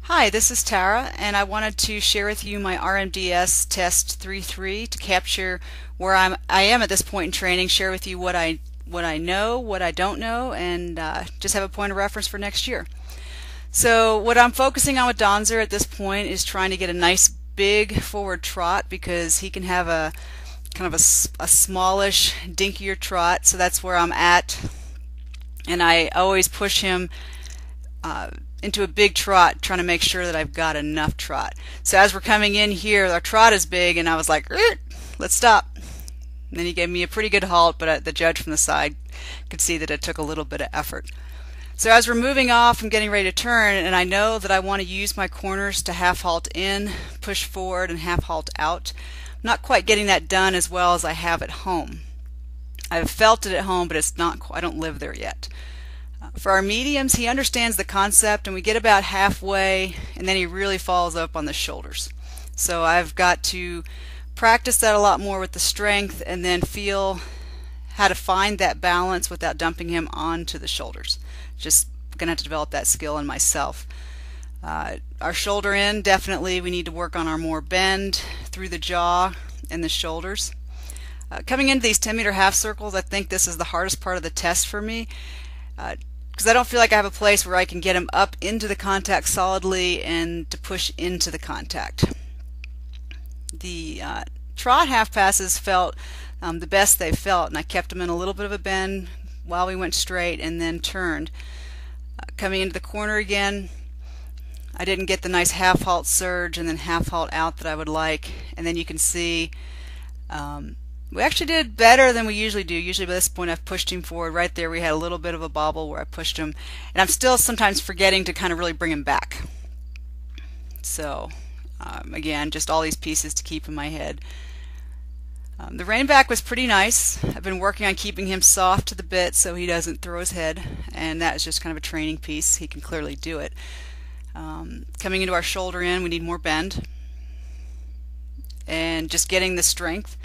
Hi, this is Tara, and I wanted to share with you my RMDS test 3.3 to capture where I am at this point in training, share with you what I know, what I don't know, and just have a point of reference for next year. So what I'm focusing on with Donzer at this point is trying to get a nice big forward trot, because he can have a kind of a smallish, dinkier trot, so that's where I'm at. And I always push him into a big trot, trying to make sure that I've got enough trot. So as we're coming in here, our trot is big, and I was like, let's stop. And then he gave me a pretty good halt, but the judge from the side could see that it took a little bit of effort. So as we're moving off, I'm getting ready to turn, and I know that I want to use my corners to half halt in, push forward, and half halt out. I'm not quite getting that done as well as I have at home. I've felt it at home, but it's not. I don't live there yet. For our mediums, he understands the concept, and we get about halfway, and then he really falls up on the shoulders. So I've got to practice that a lot more with the strength, and then feel how to find that balance without dumping him onto the shoulders. Just going to have to develop that skill in myself. Our shoulder in, definitely we need to work on our more bend through the jaw and the shoulders. Coming into these 10-meter half circles, I think this is the hardest part of the test for me, because I don't feel like I have a place where I can get him up into the contact solidly and to push into the contact. The trot half passes felt the best they felt, and I kept him in a little bit of a bend while we went straight and then turned. Coming into the corner again, I didn't get the nice half halt surge and then half halt out that I would like, and then you can see we actually did better than we usually do. Usually by this point I've pushed him forward. Right there we had a little bit of a bobble where I pushed him, and I'm still sometimes forgetting to kind of really bring him back. So again, just all these pieces to keep in my head. The rein back was pretty nice. I've been working on keeping him soft to the bit so he doesn't throw his head, and that is just kind of a training piece. He can clearly do it. Coming into our shoulder in, we need more bend, and just getting the strength.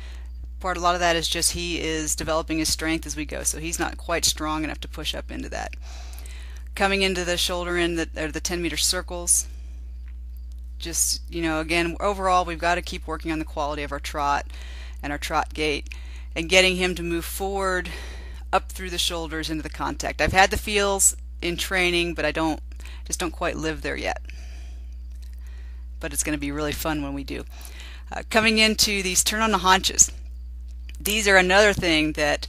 A lot of that is just he is developing his strength as we go, so he's not quite strong enough to push up into that. Coming into the shoulder in, the 10-meter circles, just, again, overall we've got to keep working on the quality of our trot and our trot gait, and getting him to move forward up through the shoulders into the contact. I've had the feels in training, but I just don't quite live there yet. But it's going to be really fun when we do. Coming into these turn on the haunches. These are another thing that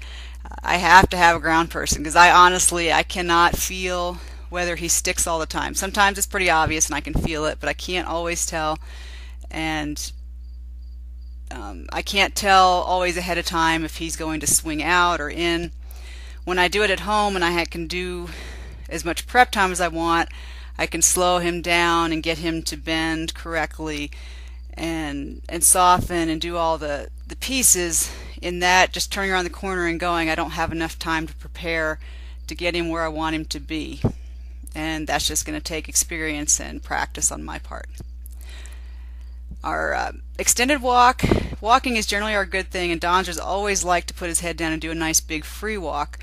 I have to have a ground person, because I cannot feel whether he sticks all the time. Sometimes it's pretty obvious and I can feel it, but I can't always tell, and I can't tell always ahead of time if he's going to swing out or in. When I do it at home and I can do as much prep time as I want, I can slow him down and get him to bend correctly and soften and do all the pieces. In that, just turning around the corner and going, I don't have enough time to prepare to get him where I want him to be, and that's just going to take experience and practice on my part. Our extended walking is generally our good thing, and Donzer's always like to put his head down and do a nice big free walk.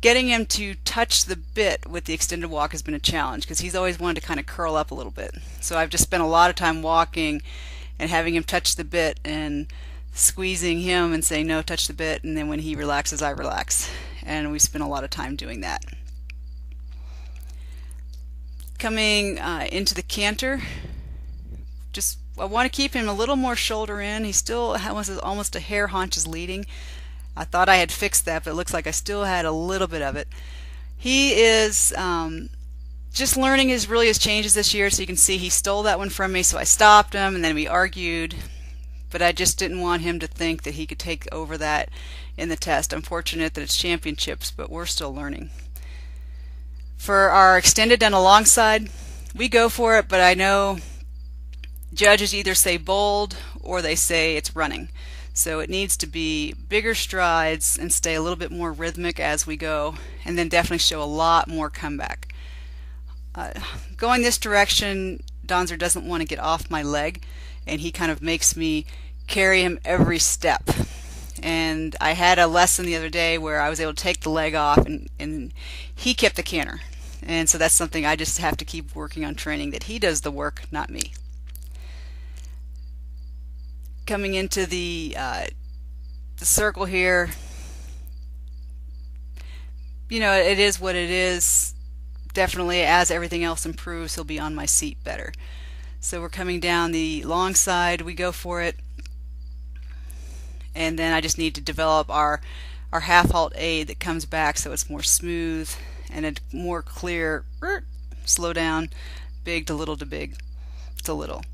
Getting him to touch the bit with the extended walk has been a challenge, because he's always wanted to kind of curl up a little bit. So I've just spent a lot of time walking and having him touch the bit and squeezing him and saying, no, touch the bit, and then when he relaxes, I relax. And we spend a lot of time doing that. Coming into the canter, I want to keep him a little more shoulder in. He still has almost a hair haunches leading. I thought I had fixed that, but it looks like I still had a little bit of it. He is just learning his changes this year, so you can see he stole that one from me, so I stopped him, and then we argued. But I just didn't want him to think that he could take over that in the test. I'm fortunate that it's championships, but we're still learning. For our extended down alongside, we go for it, but I know judges either say bold or they say it's running. So it needs to be bigger strides and stay a little bit more rhythmic as we go, and then definitely show a lot more comeback. Going this direction, Donzer doesn't want to get off my leg, and he kind of makes me carry him every step. And I had a lesson the other day where I was able to take the leg off, and he kept the canter. And so that's something I just have to keep working on training, that he does the work, not me. Coming into the circle here, you know, it is what it is. Definitely, as everything else improves, he'll be on my seat better. So we're coming down the long side, we go for it, and then I just need to develop our half halt aid that comes back so it's more smooth and a more clear slow down, big to little to big to little.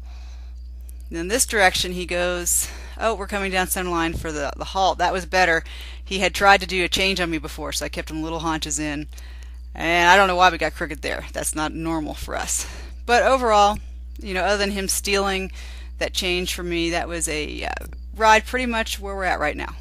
In this direction he goes, oh, we're coming down center line for the halt. That was better. He had tried to do a change on me before, so I kept him little haunches in. And I don't know why we got crooked there. That's not normal for us. But overall, you know, other than him stealing that change from me, that was a ride pretty much where we're at right now.